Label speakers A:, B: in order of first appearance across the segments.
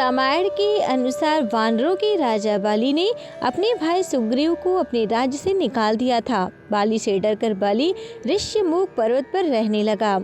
A: रामायण के अनुसार वानरों के राजा बाली ने अपने भाई सुग्रीव को अपने राज्य से निकाल दिया था। बाली से डरकर बाली ऋष्यमुख पर्वत पर रहने लगा।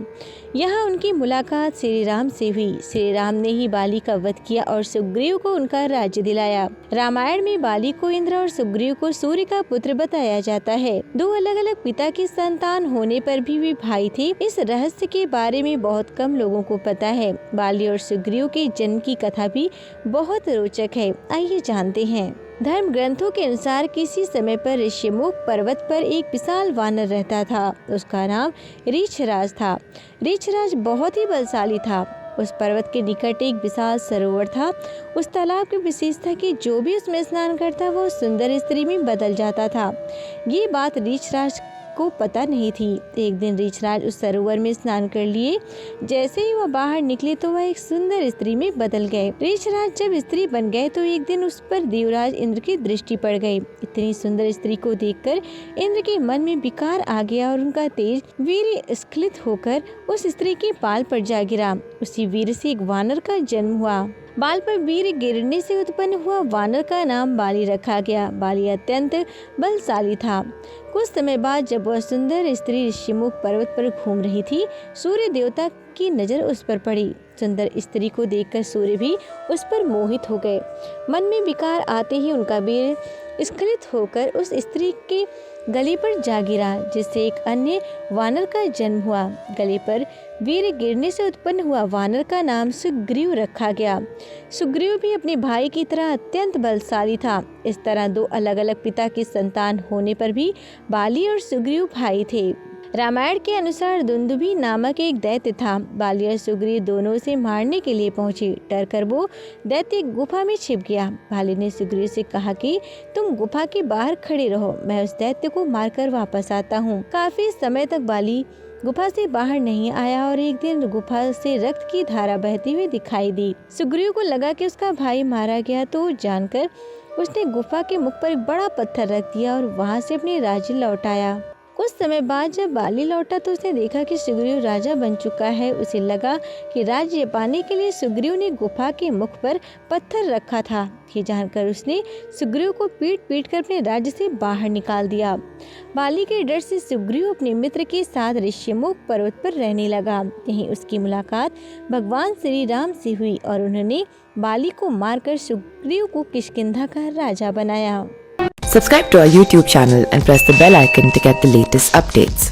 A: यहाँ उनकी मुलाकात श्री राम से हुई। श्री राम ने ही बाली का वध किया और सुग्रीव को उनका राज्य दिलाया। रामायण में बाली को इंद्र और सुग्रीव को सूर्य का पुत्र बताया जाता है। दो अलग अलग पिता की संतान होने पर भी वे भाई थे। इस रहस्य के बारे में बहुत कम लोगों को पता है। बाली और सुग्रीव के जन्म की कथा भी बहुत रोचक है। आइए जानते हैं। धर्म ग्रंथों के अनुसार किसी समय पर ऋष्यमुख पर्वत पर एक विशाल वानर रहता था। उसका नाम रीछराज था। रीछराज बहुत ही बलशाली था। उस पर्वत के निकट एक विशाल सरोवर था। उस तालाब की विशेषता कि जो भी उसमें स्नान करता वो सुंदर स्त्री में बदल जाता था। ये बात रीछराज को पता नहीं थी। एक दिन रीछराज उस सरोवर में स्नान कर लिए। जैसे ही वह बाहर निकले तो वह एक सुंदर स्त्री में बदल गए। रीछराज जब स्त्री बन गए तो एक दिन उस पर देवराज इंद्र की दृष्टि पड़ गई। इतनी सुंदर स्त्री को देखकर इंद्र के मन में विकार आ गया और उनका तेज वीर स्खलित होकर उस स्त्री के बाल पर जा गिरा। उसी वीर से एक वानर का जन्म हुआ। बाल पर वीर गिरने से उत्पन्न हुआ वानर का नाम बाली रखा गया। बाली अत्यंत बलशाली था। कुछ समय बाद जब वह सुंदर स्त्री ऋष्यमुख पर्वत पर घूम रही थी, सूर्य देवता की नजर उस पर पड़ी। सुंदर स्त्री को देखकर सूर्य भी उस पर मोहित हो गए। मन में विकार आते ही उनका वीर स्खलित होकर उस स्त्री के गले पर जा गिरा, जिससे एक अन्य वानर का जन्म हुआ। गले पर वीर गिरने से उत्पन्न हुआ वानर का नाम सुग्रीव रखा गया। सुग्रीव भी अपने भाई की तरह अत्यंत बलशाली था। इस तरह दो अलग अलग पिता की संतान होने पर भी बाली और सुग्रीव भाई थे। रामायण के अनुसार दुंदुभी नामक एक दैत्य था। बाली और सुग्रीव दोनों उसे मारने के लिए पहुंचे। डरकर वो दैत्य एक गुफा में छिप गया। बाली ने सुग्रीव से कहा कि तुम गुफा के बाहर खड़े रहो, मैं उस दैत्य को मारकर वापस आता हूँ। काफी समय तक बाली गुफा से बाहर नहीं आया और एक दिन गुफा से रक्त की धारा बहती हुई दिखाई दी। सुग्रीव को लगा कि उसका भाई मारा गया, तो जानकर उसने गुफा के मुख पर एक बड़ा पत्थर रख दिया और वहाँ से अपने राज्य लौट आया। कुछ समय बाद जब बाली लौटा तो उसने देखा कि सुग्रीव राजा बन चुका है। उसे लगा कि राज्य पाने के लिए सुग्रीव ने गुफा के मुख पर पत्थर रखा था। ये जानकर उसने सुग्रीव को पीट कर अपने राज्य से बाहर निकाल दिया। बाली के डर से सुग्रीव अपने मित्र के साथ ऋष्यमुख पर्वत पर रहने लगा। यहीं उसकी मुलाकात भगवान श्री राम से हुई और उन्होंने बाली को मारकर सुग्रीव को किष्किंधा का राजा बनाया।
B: Subscribe to our YouTube channel and press the bell icon to get the latest updates.